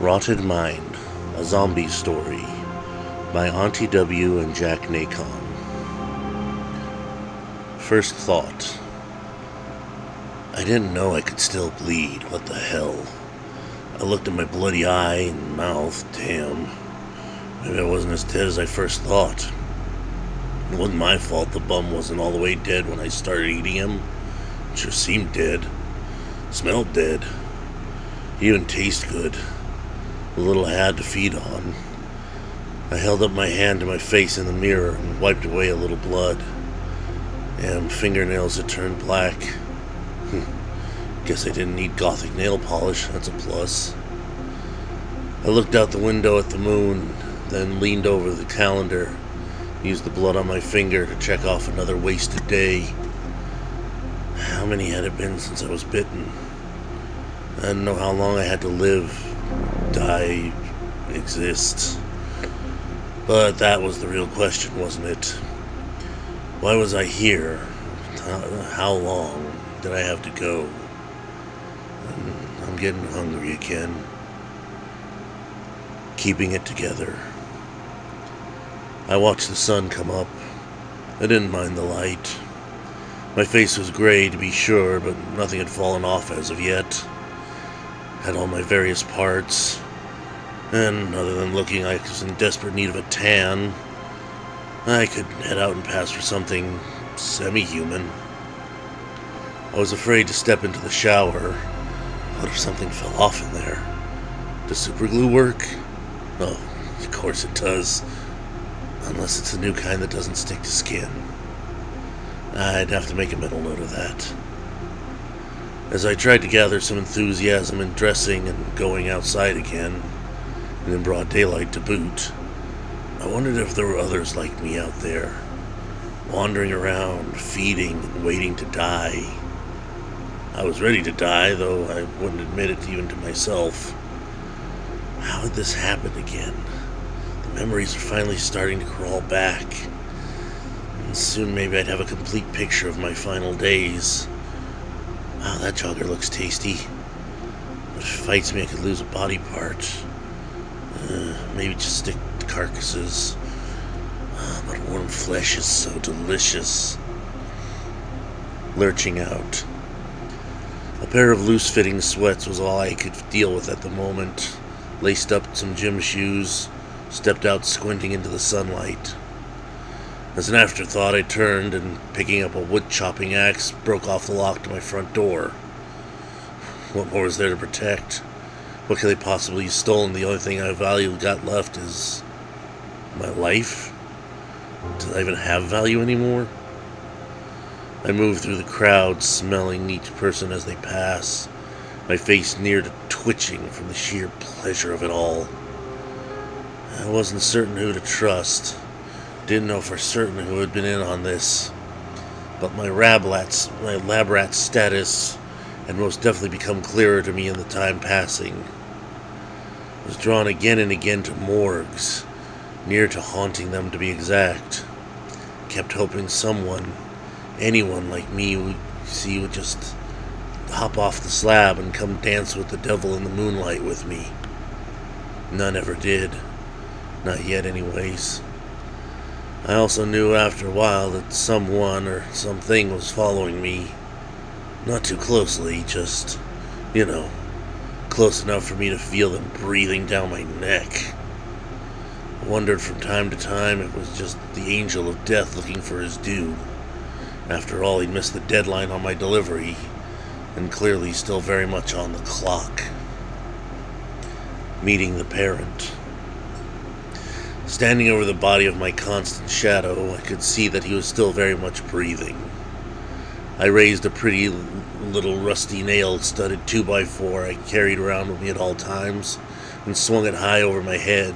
Rotted Mind, a Zombie Story by auntieW and JakNekon. First thought. I didn't know I could still bleed. What the hell? I looked at my bloody eye and mouth. Damn. Maybe I wasn't as dead as I first thought. It wasn't my fault the bum wasn't all the way dead when I started eating him. It sure seemed dead. Smelled dead. He even tasted good. The little I had to feed on. I held up my hand to my face in the mirror and wiped away a little blood. And fingernails had turned black. Guess I didn't need gothic nail polish. That's a plus. I looked out the window at the moon, then leaned over the calendar, used the blood on my finger to check off another wasted day. How many had it been since I was bitten? I didn't know how long I had to live, die, exist. But that was the real question, wasn't it? Why was I here? How long did I have to go? I'm getting hungry again. Keeping it together. I watched the sun come up. I didn't mind the light. My face was gray, to be sure, but nothing had fallen off as of yet. Had all my various parts, and other than looking like I was in desperate need of a tan, I could head out and pass for something semi-human. I was afraid to step into the shower. What if something fell off in there? Does superglue work? Oh, of course it does. Unless it's a new kind that doesn't stick to skin. I'd have to make a mental note of that. As I tried to gather some enthusiasm in dressing and going outside again, and in broad daylight to boot, I wondered if there were others like me out there, wandering around, feeding and waiting to die. I was ready to die, though I wouldn't admit it even to myself. How had this happened again? The memories are finally starting to crawl back, and soon maybe I'd have a complete picture of my final days. Wow, that jogger looks tasty. If it fights me, I could lose a body part. Maybe just stick to carcasses. But warm flesh is so delicious. Lurching out. A pair of loose-fitting sweats was all I could deal with at the moment. Laced up some gym shoes, stepped out squinting into the sunlight. As an afterthought, I turned and, picking up a wood-chopping axe, broke off the lock to my front door. What more is there to protect? What could they possibly have stolen? The only thing I value got left is my life? Do I even have value anymore? I move through the crowd, smelling each person as they pass, my face near to twitching from the sheer pleasure of it all. I wasn't certain who to trust. Didn't know for certain who had been in on this. But my lab rat status had most definitely become clearer to me in the time passing. I was drawn again and again to morgues, near to haunting them to be exact. Kept hoping someone, anyone like me would just hop off the slab and come dance with the devil in the moonlight with me. None ever did. Not yet anyways. I also knew after a while that someone or something was following me. Not too closely, just, close enough for me to feel them breathing down my neck. I wondered from time to time if it was just the angel of death looking for his due. After all, he'd missed the deadline on my delivery, and clearly still very much on the clock. Meeting the parent. Standing over the body of my constant shadow, I could see that he was still very much breathing. I raised a pretty little rusty nail-studded 2x4 I carried around with me at all times, and swung it high over my head,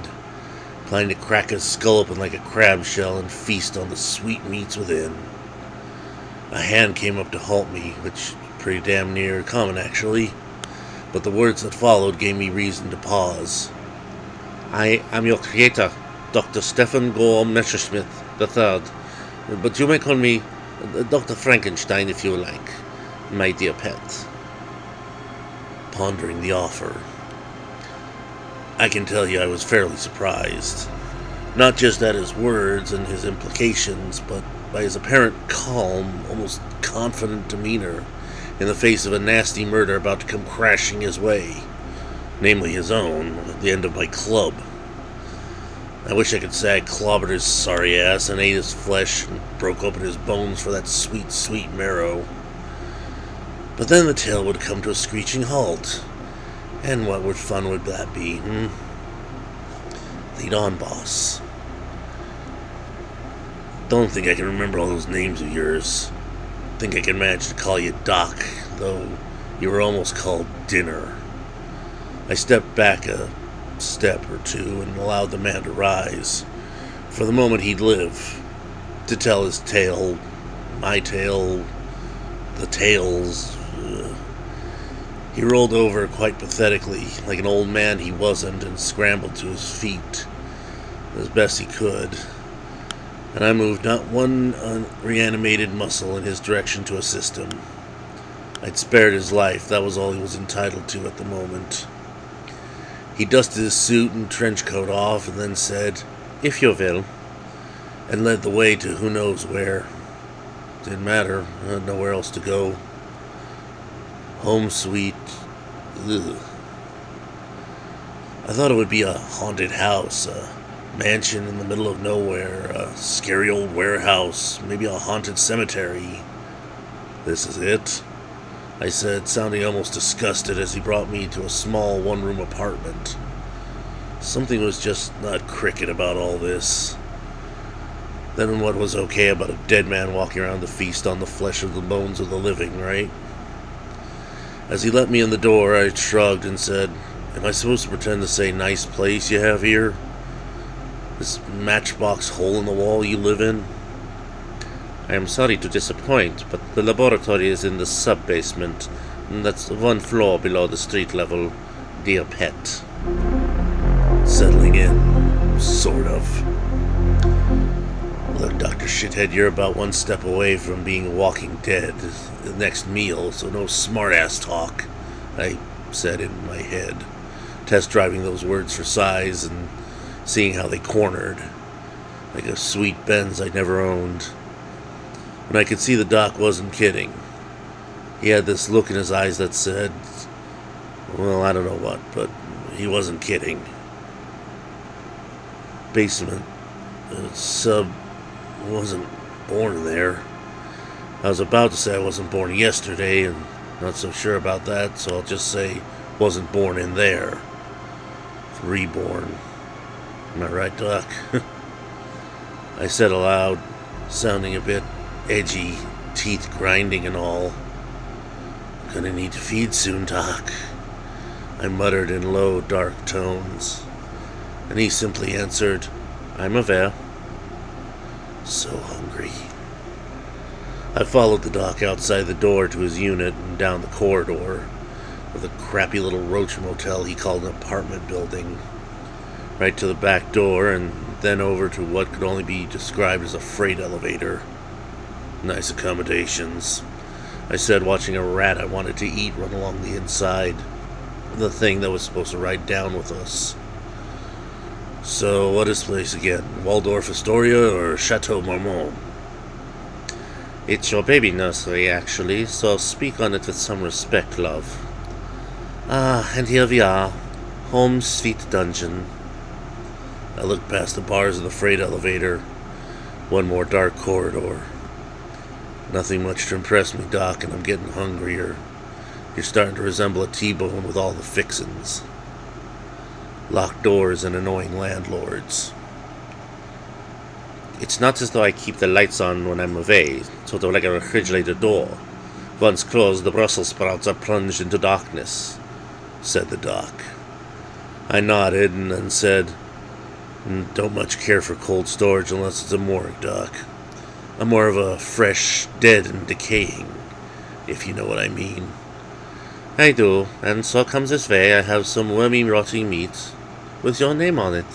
planning to crack his skull open like a crab shell and feast on the sweet meats within. A hand came up to halt me, which is pretty damn near common actually, but the words that followed gave me reason to pause. I am your creator, Dr. Stefan Gore Messerschmidt III, but you may call me Dr. Frankenstein if you like, my dear pet. Pondering the offer. I can tell you I was fairly surprised. Not just at his words and his implications, but by his apparent calm, almost confident demeanor in the face of a nasty murder about to come crashing his way, namely his own, at the end of my club. I wish I could say I clobbered his sorry ass and ate his flesh and broke open his bones for that sweet, sweet marrow. But then the tale would come to a screeching halt. And what fun would that be, Lead on, boss. Don't think I can remember all those names of yours. Think I can manage to call you Doc, though you were almost called Dinner. I stepped back a step or two and allowed the man to rise. For the moment he'd live, to tell his tale, my tale, the tales. He rolled over quite pathetically, like an old man he wasn't, and scrambled to his feet as best he could. And I moved not one reanimated muscle in his direction to assist him. I'd spared his life, that was all he was entitled to at the moment. He dusted his suit and trench coat off and then said, "If you will," and led the way to who knows where. Didn't matter, I had nowhere else to go. Home sweet. Ugh. I thought it would be a haunted house, a mansion in the middle of nowhere, a scary old warehouse, maybe a haunted cemetery. This is it, I said, sounding almost disgusted as he brought me to a small one-room apartment. Something was just not cricket about all this. Then what was okay about a dead man walking around to feast on the flesh of the bones of the living, right? As he let me in the door, I shrugged and said, "Am I supposed to pretend to say nice place you have here? This matchbox hole in the wall you live in?" "I am sorry to disappoint, but the laboratory is in the sub-basement. That's 1 floor below the street level, dear pet." Settling in, sort of. "Look, Dr. Shithead, you're about one step away from being walking dead the next meal, so no smart-ass talk," I said in my head, test-driving those words for size and seeing how they cornered, like a sweet Benz I'd never owned. And I could see the doc wasn't kidding. He had this look in his eyes that said, well, I don't know what, but he wasn't kidding. Basement. Sub wasn't born there. I was about to say I wasn't born yesterday, and not so sure about that, so I'll just say wasn't born in there. Reborn. Am I right, Doc? I said aloud, sounding a bit edgy, teeth grinding and all. "Gonna need to feed soon, Doc," I muttered in low, dark tones. And he simply answered, "I'm aware." So hungry. I followed the doc outside the door to his unit and down the corridor of the crappy little roach motel he called an apartment building, right to the back door, and then over to what could only be described as a freight elevator. Nice accommodations, I said, watching a rat I wanted to eat run along the inside, the thing that was supposed to ride down with us. "So, what is this place again? Waldorf Astoria or Chateau Marmont?" "It's your baby nursery, actually, so speak on it with some respect, love." "Ah, and here we are. Home sweet dungeon." I looked past the bars of the freight elevator. One more dark corridor. "Nothing much to impress me, Doc, and I'm getting hungrier. You're starting to resemble a T-bone with all the fixins." Locked doors and annoying landlords. "It's not as though I keep the lights on when I'm away, sort of like a refrigerator door. Once closed, the Brussels sprouts are plunged into darkness," said the doc. I nodded and then said, "Don't much care for cold storage unless it's a morgue, Doc. I'm more of a fresh, dead and decaying, if you know what I mean." "I do, and so comes this way I have some wormy rotting meat with your name on it."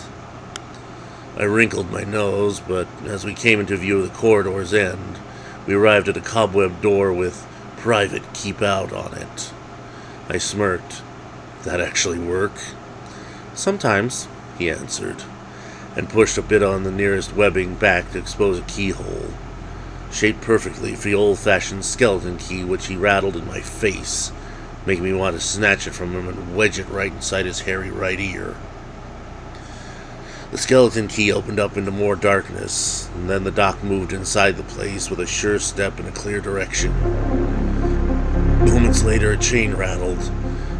I wrinkled my nose, but as we came into view of the corridor's end, we arrived at a cobweb door with "Private Keep Out" on it. I smirked. That actually work? Sometimes, he answered, and pushed a bit on the nearest webbing back to expose a keyhole, shaped perfectly for the old-fashioned skeleton key, which he rattled in my face, making me want to snatch it from him and wedge it right inside his hairy right ear. The skeleton key opened up into more darkness, and then the doc moved inside the place with a sure step in a clear direction. Moments later, a chain rattled,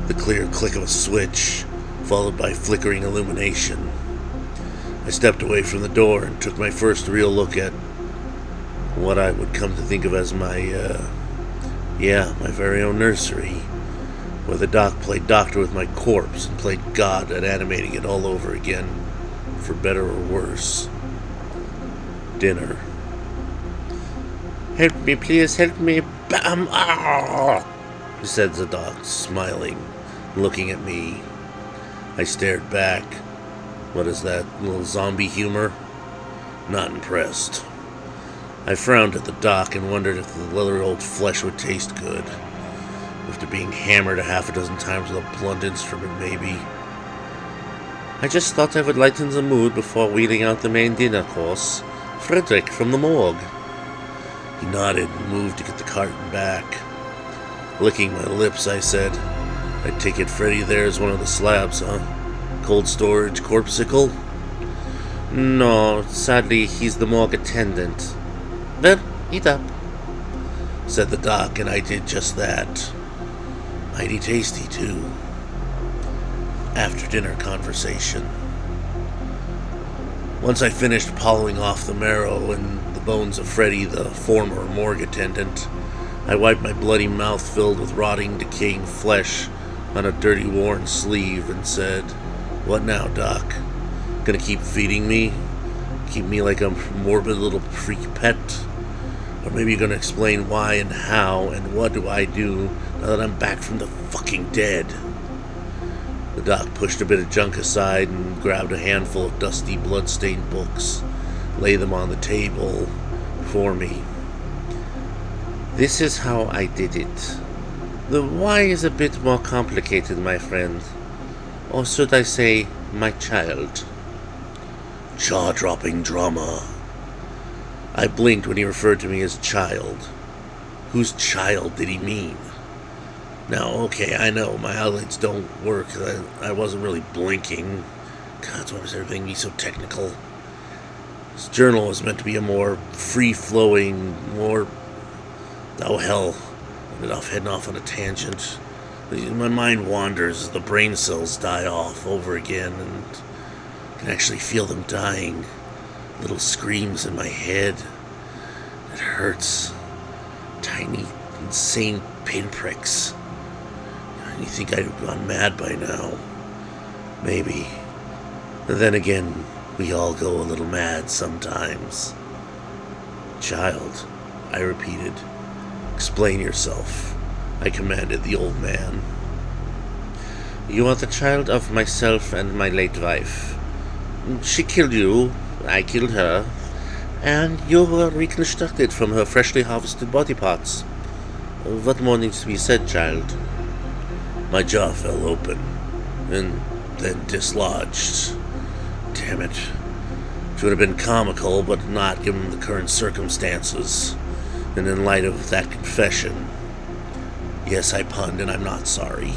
the clear click of a switch, followed by flickering illumination. I stepped away from the door and took my first real look at what I would come to think of as my very own nursery, where the doc played doctor with my corpse and played God at animating it all over again, for better or worse. Dinner. "Help me, please, help me. Bam! Ah!" said the doc, smiling, looking at me. I stared back. What is that, little zombie humor? Not impressed. I frowned at the doc and wondered if the leathery old flesh would taste good. After being hammered a half a dozen times with a blunt instrument, maybe. "I just thought I would lighten the mood before wheeling out the main dinner course. Frederick from the morgue." He nodded and moved to get the carton back. Licking my lips, I said, "I take it Freddy there's one of the slabs, huh? Cold storage corpsicle?" "No, sadly he's the morgue attendant." "Well, eat up," said the doc, and I did just that. Mighty tasty, too. After dinner conversation. Once I finished pawing off the marrow and the bones of Freddy, the former morgue attendant, I wiped my bloody mouth filled with rotting, decaying flesh on a dirty, worn sleeve and said, "What now, Doc? Gonna keep feeding me? Keep me like a morbid little freak pet? Or maybe you're gonna explain why and how and what do I do now that I'm back from the fucking dead?" The doc pushed a bit of junk aside and grabbed a handful of dusty, blood-stained books, laid them on the table before me. "This is how I did it. The why is a bit more complicated, my friend. Or should I say, my child." Jaw-dropping drama. I blinked when he referred to me as child. Whose child did he mean? Now, okay, I know, my eyelids don't work. I wasn't really blinking. God, why was everything be so technical? This journal was meant to be a more free-flowing, more... Oh, hell. Ended off heading off on a tangent. My mind wanders as the brain cells die off over again, and I can actually feel them dying. Little screams in my head. It hurts. Tiny, insane pinpricks. You think I'd have gone mad by now? Maybe. And then again, we all go a little mad sometimes. "Child," I repeated. "Explain yourself," I commanded the old man. "You are the child of myself and my late wife. She killed you, I killed her, and you were reconstructed from her freshly harvested body parts. What more needs to be said, child?" My jaw fell open, and then dislodged. Damn it. It would have been comical, but not given the current circumstances, and in light of that confession. Yes, I punned, and I'm not sorry.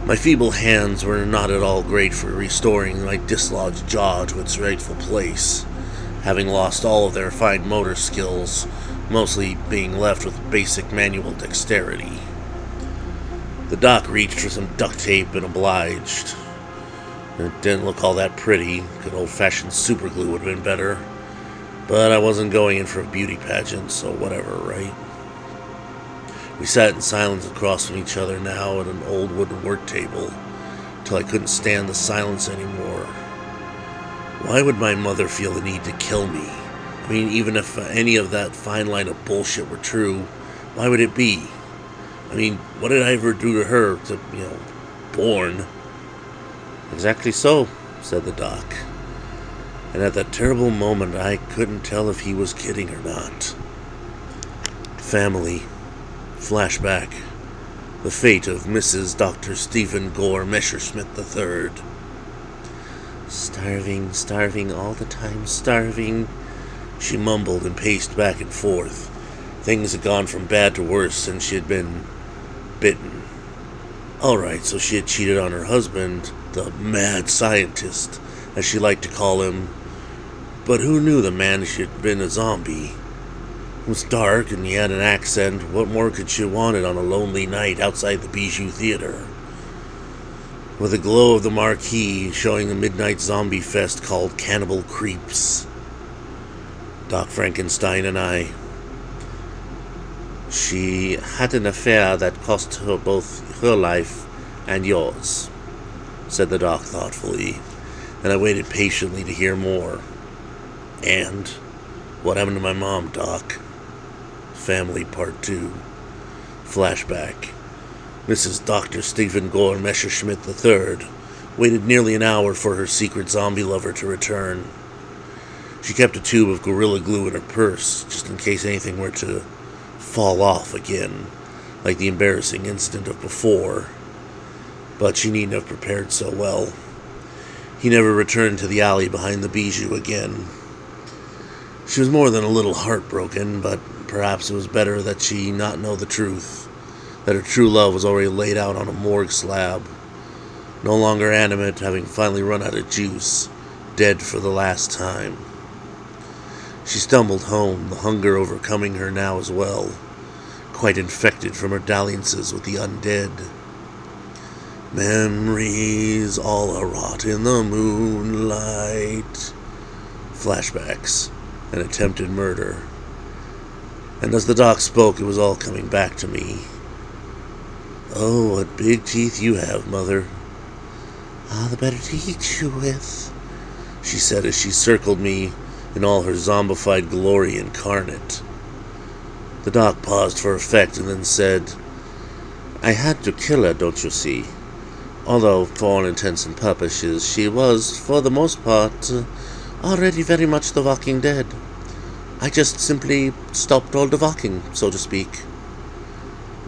My feeble hands were not at all great for restoring my dislodged jaw to its rightful place, having lost all of their fine motor skills, mostly being left with basic manual dexterity. The doc reached for some duct tape and obliged. It didn't look all that pretty. Good old-fashioned superglue would have been better. But I wasn't going in for a beauty pageant, so whatever, right? We sat in silence across from each other now at an old wooden work table, till I couldn't stand the silence anymore. Why would my mother feel the need to kill me? I mean, even if any of that fine line of bullshit were true, why would it be? I mean, what did I ever do to her to, born? "Exactly so," said the doc. And at that terrible moment, I couldn't tell if he was kidding or not. Family. Flashback. The fate of Mrs. Dr. Stephen Gore Messerschmitt III. "Starving, starving, all the time starving," she mumbled and paced back and forth. Things had gone from bad to worse since she had been bitten. Alright, so she had cheated on her husband, the mad scientist, as she liked to call him. But who knew the man she had been a zombie? It was dark and he had an accent. What more could she have wanted on a lonely night outside the Bijou Theater? With the glow of the marquee showing a midnight zombie fest called Cannibal Creeps. Doc Frankenstein and I. "She had an affair that cost her both her life and yours," said the doc thoughtfully, and I waited patiently to hear more. "And what happened to my mom, Doc?" Family Part 2. Flashback. Mrs. Dr. Stephen Gore Messerschmitt III waited nearly an hour for her secret zombie lover to return. She kept a tube of Gorilla Glue in her purse, just in case anything were to fall off again, like the embarrassing incident of before. But she needn't have prepared so well. He never returned to the alley behind the Bijou again. She was more than a little heartbroken, but perhaps it was better that she not know the truth, that her true love was already laid out on a morgue slab, no longer animate, having finally run out of juice, dead for the last time. She stumbled home, the hunger overcoming her now as well, quite infected from her dalliances with the undead. Memories all awrought in the moonlight. Flashbacks. An attempted murder. And as the doc spoke, it was all coming back to me. "Oh, what big teeth you have, Mother." "Ah, the better to eat you with," she said as she circled me in all her zombified glory incarnate. The doc paused for effect and then said, "I had to kill her, don't you see? Although, for all intents and purposes, she was, for the most part, already very much the Walking Dead. I just simply stopped all the walking, so to speak."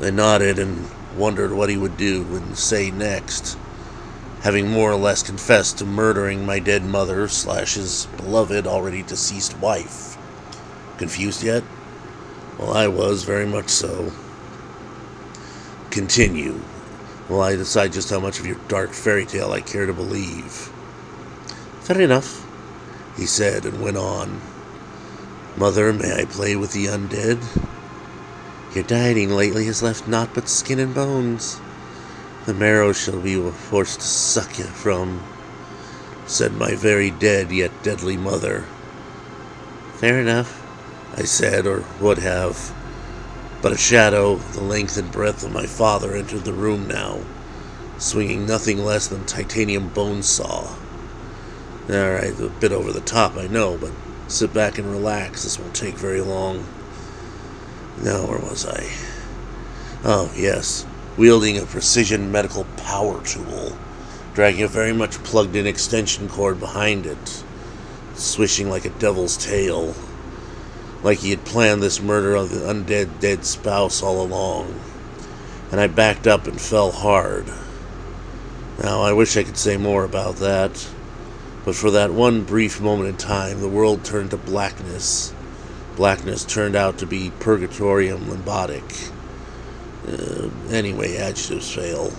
I nodded and wondered what he would do and say next, having more or less confessed to murdering my dead mother / his beloved, already deceased wife. Confused yet? Well, I was, very much so. "Continue, while I decide just how much of your dark fairy tale I care to believe." "Fair enough," he said, and went on. "Mother, may I play with the undead? Your dieting lately has left naught but skin and bones. The marrow shall be forced to suck you from," said my very dead yet deadly mother. "Fair enough," I said, or would have. But a shadow, the length and breadth of my father, entered the room now, swinging nothing less than titanium bone saw. Alright, a bit over the top, I know, but sit back and relax. This won't take very long. Now, where was I? Oh, yes. Wielding a precision medical power tool, dragging a very much plugged-in extension cord behind it, swishing like a devil's tail, like he had planned this murder of the undead dead spouse all along. And I backed up and fell hard. Now, I wish I could say more about that, but for that one brief moment in time, the world turned to blackness. Blackness turned out to be purgatorium limbotic. Anyway, adjectives fail.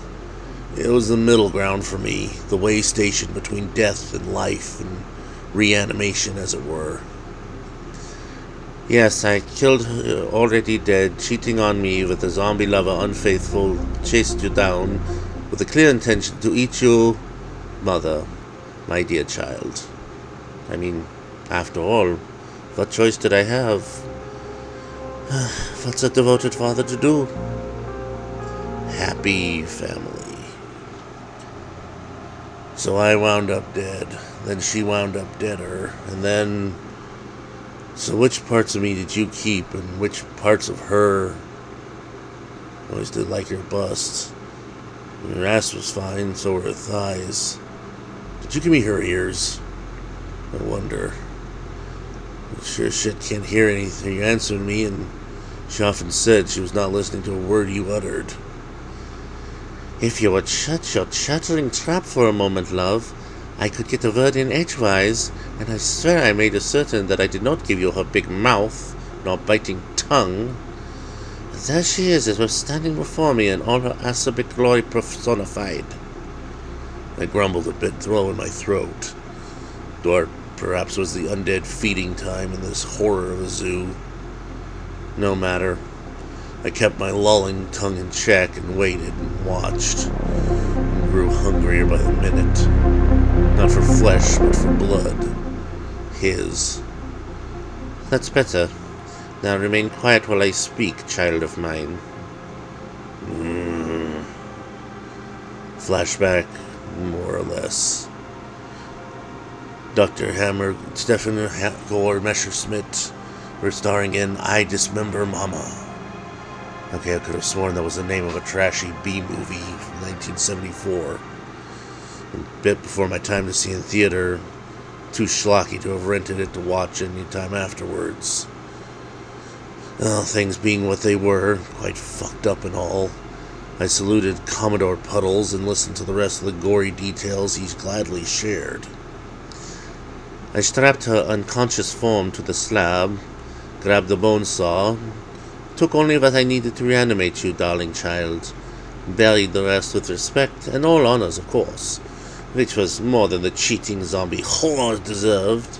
It was the middle ground for me, the way station between death and life and reanimation, as it were. "Yes, I killed her already dead, cheating on me with a zombie lover unfaithful, chased you down with a clear intention to eat you, Mother, my dear child. I mean, after all, what choice did I have? What's a devoted father to do?" Happy family. So I wound up dead, then she wound up deader, and then... So which parts of me did you keep, and which parts of her? I always did like her bust. Her ass was fine, so were her thighs. Did you give me her ears? I wonder. Sure shit can't hear anything you answered me, and she often said she was not listening to a word you uttered. If you would shut your chattering trap for a moment, love, I could get a word in edgewise, and I swear I made certain that I did not give you her big mouth, nor biting tongue. There she is standing before me in all her acerbic glory personified. I grumbled a bit, throw in my throat. Or perhaps it was the undead feeding time in this horror of a zoo. No matter. I kept my lolling tongue in check and waited and watched, and grew hungrier by the minute. Not for flesh, but for blood. His. That's better. Now remain quiet while I speak, child of mine. Flashback, more or less. Dr. Hammer, Stefan Gore Messerschmidt were starring in I Dismember Mama. Okay, I could have sworn that was the name of a trashy B movie from 1974. A bit before my time to see in theater, too schlocky to have rented it to watch any time afterwards. Well, things being what they were, quite fucked up and all, I saluted Commodore Puddles and listened to the rest of the gory details he gladly shared. I strapped her unconscious form to the slab, grabbed the bone saw, took only what I needed to reanimate you, darling child, buried the rest with respect and all honors, of course, which was more than the cheating zombie whore deserved.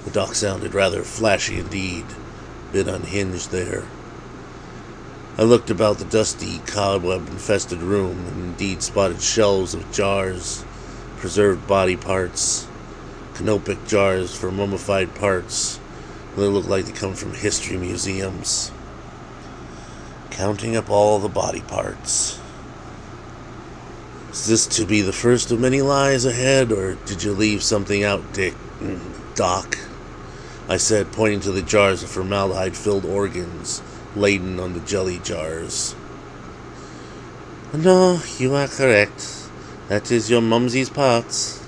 The doc sounded rather flashy indeed, a bit unhinged there. I looked about the dusty, cobweb-infested room and indeed spotted shelves of jars, preserved body parts, canopic jars for mummified parts. They look like they come from history museums. Counting up all the body parts. Is this to be the first of many lies ahead, or did you leave something out, Doc? I said, pointing to the jars of formaldehyde-filled organs laden on the jelly jars. No, you are correct. That is your mumsy's parts.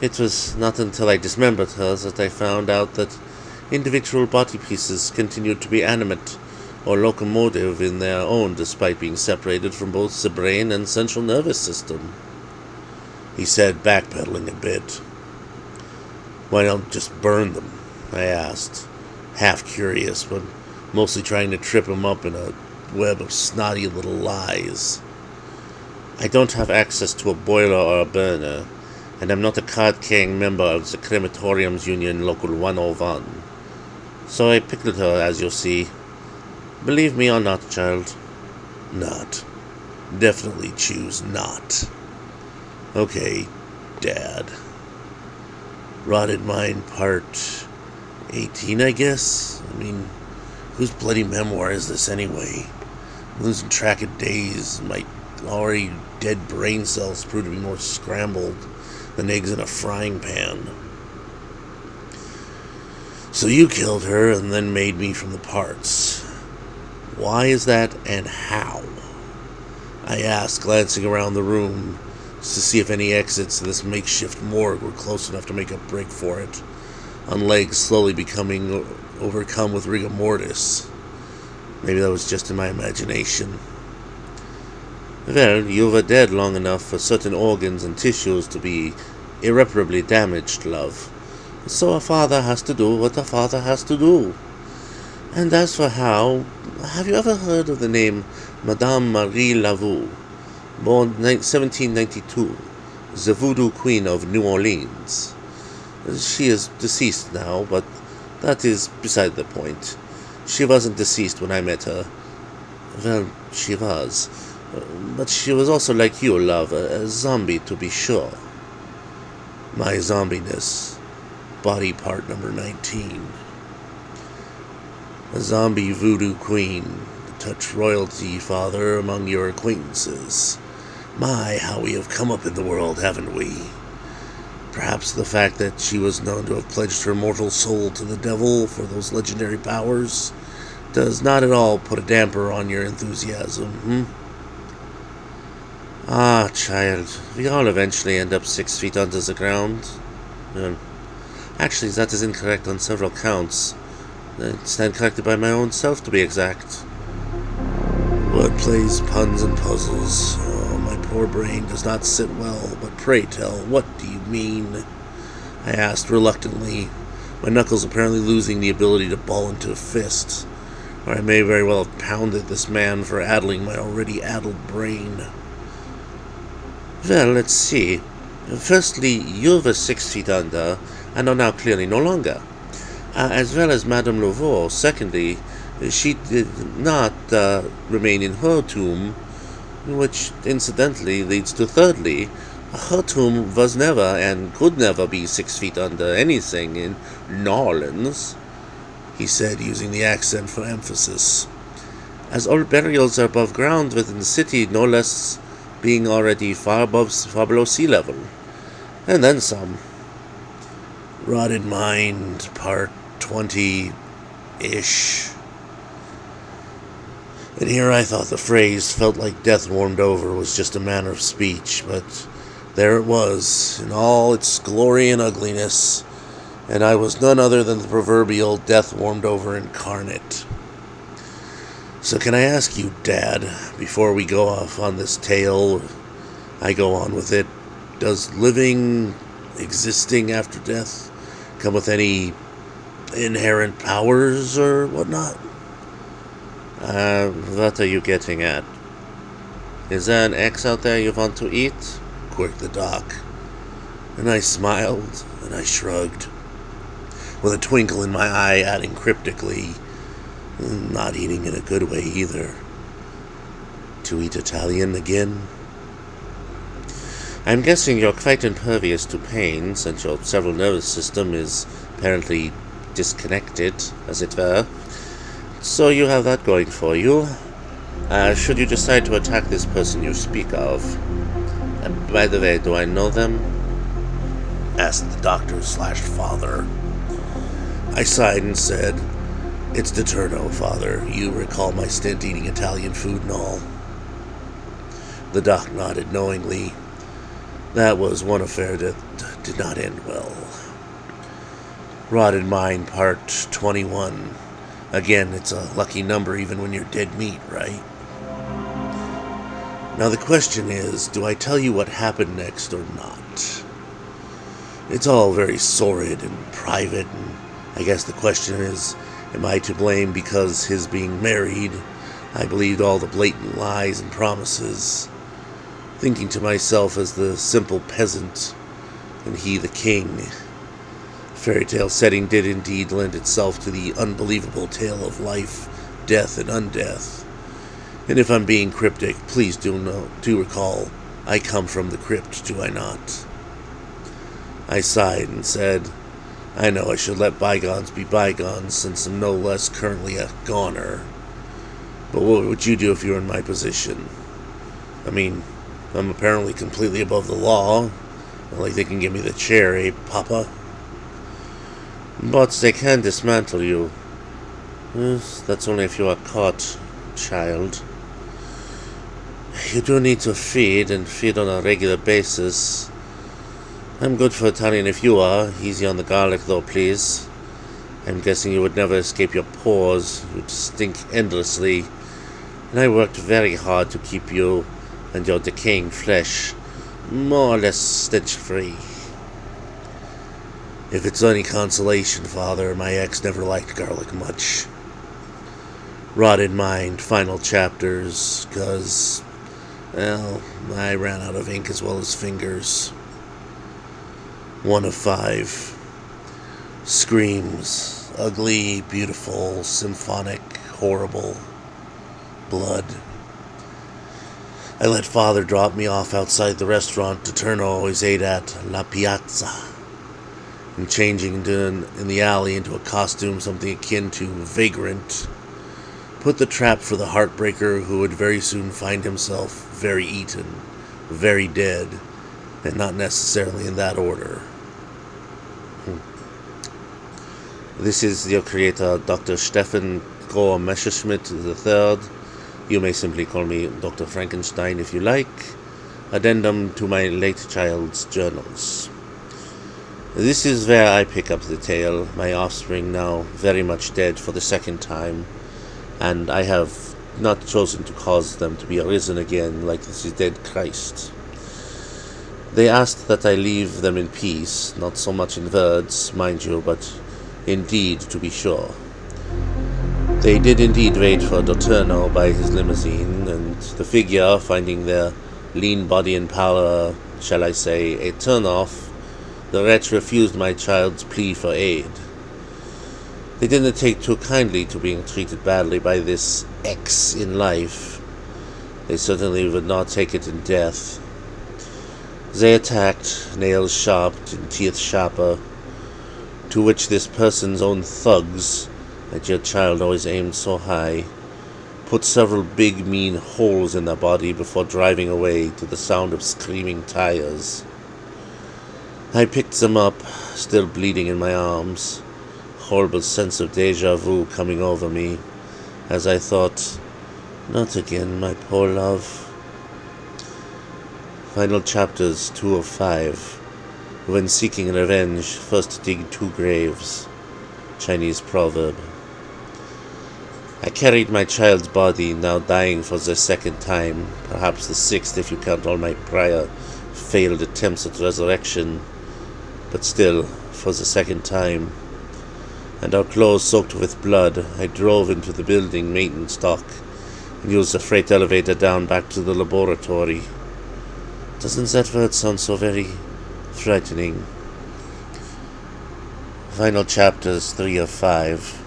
It was not until I dismembered her that I found out that individual body pieces continued to be animate or locomotive in their own despite being separated from both the brain and central nervous system, he said, backpedaling a bit. Why don't just burn them? I asked, half curious, but mostly trying to trip him up in a web of snotty little lies. I don't have access to a boiler or a burner, and I'm not a card-carrying member of the Crematoriums Union Local 101. So I pickled her, as you'll see. Believe me or not, child. Not. Definitely choose not. Okay, Dad. Rotted mind part 18, I guess? I mean, whose bloody memoir is this anyway? I'm losing track of days. My already dead brain cells prove to be more scrambled than eggs in a frying pan. So you killed her and then made me from the parts. Why is that, and how? I asked, glancing around the room just to see if any exits to this makeshift morgue were close enough to make a break for it, on legs slowly becoming overcome with rigor mortis. Maybe that was just in my imagination. Well, you were dead long enough for certain organs and tissues to be irreparably damaged, love. So a father has to do what a father has to do. And as for how, have you ever heard of the name Madame Marie Laveau, born 1792, the voodoo queen of New Orleans? She is deceased now, but that is beside the point. She wasn't deceased when I met her. Well, she was. But she was also like you, love, a zombie to be sure. My zombiness. Body part number 19. A zombie voodoo queen, to touch royalty, father, among your acquaintances. My, how we have come up in the world, haven't we? Perhaps the fact that she was known to have pledged her mortal soul to the devil for those legendary powers does not at all put a damper on your enthusiasm, Ah, child, we all eventually end up 6 feet under the ground. Actually, that is incorrect on several counts. I stand corrected by my own self, to be exact. What plays puns and puzzles. Oh, my poor brain does not sit well, but pray tell, what do you mean? I asked reluctantly, my knuckles apparently losing the ability to ball into a fist, or I may very well have pounded this man for addling my already addled brain. Well, let's see. Firstly, you were 6 feet under, and are now clearly no longer. As well as Madame Laveau. Secondly, she did not remain in her tomb, which incidentally leads to thirdly, her tomb was never and could never be 6 feet under anything in New Orleans, he said, using the accent for emphasis. As all burials are above ground within the city, no less being already far below sea level. And then some. Rotted Mind, Part 20-ish. And here I thought the phrase "felt like death warmed over" was just a manner of speech, but there it was, in all its glory and ugliness, and I was none other than the proverbial death warmed over incarnate. So can I ask you, Dad, before we go off on this tale, I go on with it, does living, existing after death, come with any inherent powers or whatnot? What are you getting at? Is there an X out there you want to eat? Quirked the doc. And I smiled, and I shrugged, with a twinkle in my eye adding cryptically, not eating in a good way either. To eat Italian again? I'm guessing you're quite impervious to pain, since your central nervous system is apparently disconnected, as it were. So you have that going for you. Should you decide to attack this person you speak of. By the way, do I know them? Asked the doctor/father. I sighed and said, "It's DiTurno, Father. You recall my stint eating Italian food and all." The doc nodded knowingly. That was one affair that did not end well. Rotted Mind, Part 21. Again, it's a lucky number even when you're dead meat, right? Now the question is, do I tell you what happened next or not? It's all very sordid and private, and I guess the question is, am I to blame because his being married, I believed all the blatant lies and promises, thinking to myself as the simple peasant, and he the king. Fairy tale setting did indeed lend itself to the unbelievable tale of life, death, and undeath. And if I'm being cryptic, please do recall, I come from the crypt, do I not? I sighed and said, I know I should let bygones be bygones, since I'm no less currently a goner. But what would you do if you were in my position? I mean, I'm apparently completely above the law. Not like they can give me the chair, eh, Papa? But they can dismantle you. That's only if you are caught, child. You do need to feed, and feed on a regular basis. I'm good for Italian if you are. Easy on the garlic, though, please. I'm guessing you would never escape your pores. You'd stink endlessly. And I worked very hard to keep you and your decaying flesh more or less stench-free. If it's any consolation, Father, my ex never liked garlic much. Rotted Mind, final chapters, 'cause, well, I ran out of ink as well as fingers. 1 of 5. Screams. Ugly, beautiful, symphonic, horrible. Blood. I let Father drop me off outside the restaurant DiTurno always ate at, La Piazza, and changing in the alley into a costume something akin to vagrant, put the trap for the heartbreaker who would very soon find himself very eaten, very dead, and not necessarily in that order. This is your creator, Dr. Stefan Grohr Messerschmidt III. You may simply call me Dr. Frankenstein if you like. Addendum to my late child's journals. This is where I pick up the tale, my offspring now very much dead for the second time, and I have not chosen to cause them to be arisen again like this dead Christ. They asked that I leave them in peace, not so much in words, mind you, but in deed, to be sure. They did indeed wait for Doterno by his limousine, and the figure, finding their lean body and power, shall I say, a turn-off, the wretch refused my child's plea for aid. They didn't take too kindly to being treated badly by this X in life. They certainly would not take it in death. They attacked, nails sharp and teeth sharper, to which this person's own thugs, that your child always aimed so high, put several big mean holes in their body before driving away to the sound of screaming tires. I picked them up, still bleeding in my arms, horrible sense of deja vu coming over me, as I thought, not again, my poor love. Final chapters 2 of 5. When seeking revenge, first dig 2 graves. Chinese proverb. I carried my child's body, now dying for the 2nd time, perhaps the 6th if you count all my prior failed attempts at resurrection, but still, for the 2nd time. And our clothes soaked with blood, I drove into the building maintenance dock and used the freight elevator down back to the laboratory. Doesn't that word sound so very frightening? Final chapters 3 of 5.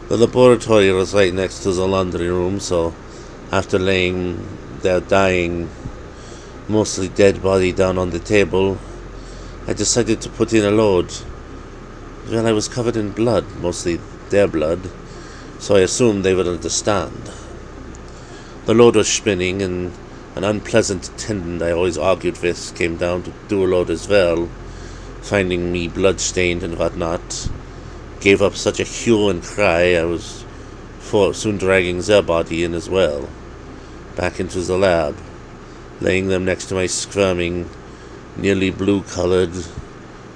The laboratory was right next to the laundry room, so after laying their dying, mostly dead body down on the table, I decided to put in a load. Well, I was covered in blood, mostly their blood, so I assumed they would understand. The load was spinning, and an unpleasant attendant I always argued with came down to do a load as well, finding me blood-stained and whatnot. Gave up such a hue and cry I was soon dragging their body in as well, back into the lab, laying them next to my squirming, nearly blue-colored,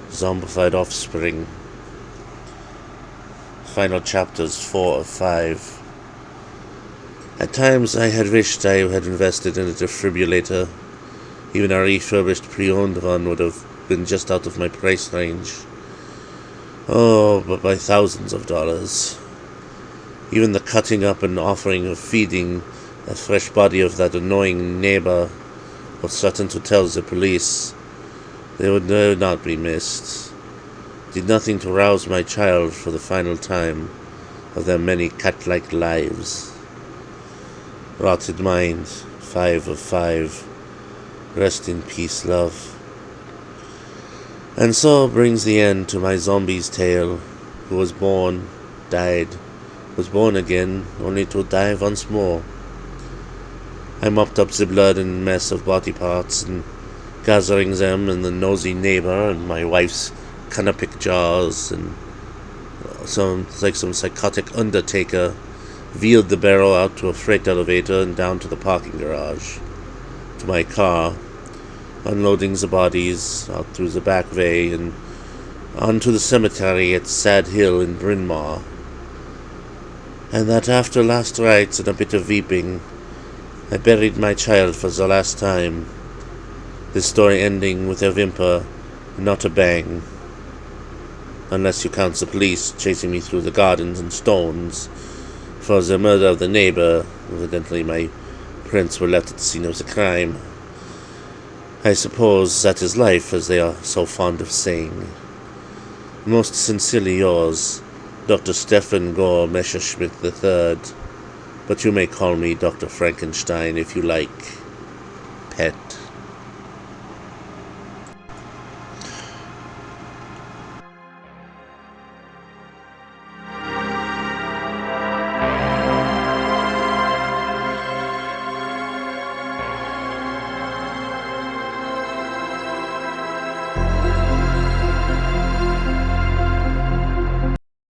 zombified offspring. Final chapters 4 of 5. At times I had wished I had invested in a defibrillator. Even a refurbished pre-owned one would have been just out of my price range. Oh, but by thousands of dollars. Even the cutting up and offering of feeding the fresh body of that annoying neighbor was certain to tell the police. They would not be missed. Did nothing to rouse my child for the final time of their many cat-like lives. Rotted mind, 5 of 5. Rest in peace, love. And so brings the end to my zombie's tale, who was born, died, was born again, only to die once more. I mopped up the blood and mess of body parts, and gathering them and the nosy neighbor and my wife's canopic jars, and some psychotic undertaker, wheeled the barrel out to a freight elevator and down to the parking garage, to my car, unloading the bodies out through the back way and onto the cemetery at Sad Hill in Bryn Mawr. And that after last rites and a bit of weeping, I buried my child for the last time, this story ending with a whimper and not a bang, unless you count the police chasing me through the gardens and stones for the murder of the neighbor. Evidently my prints were left at the scene of the crime. I suppose that is life, as they are so fond of saying. Most sincerely yours, Dr. Stephen Gore Messerschmitt III, but you may call me Dr. Frankenstein if you like.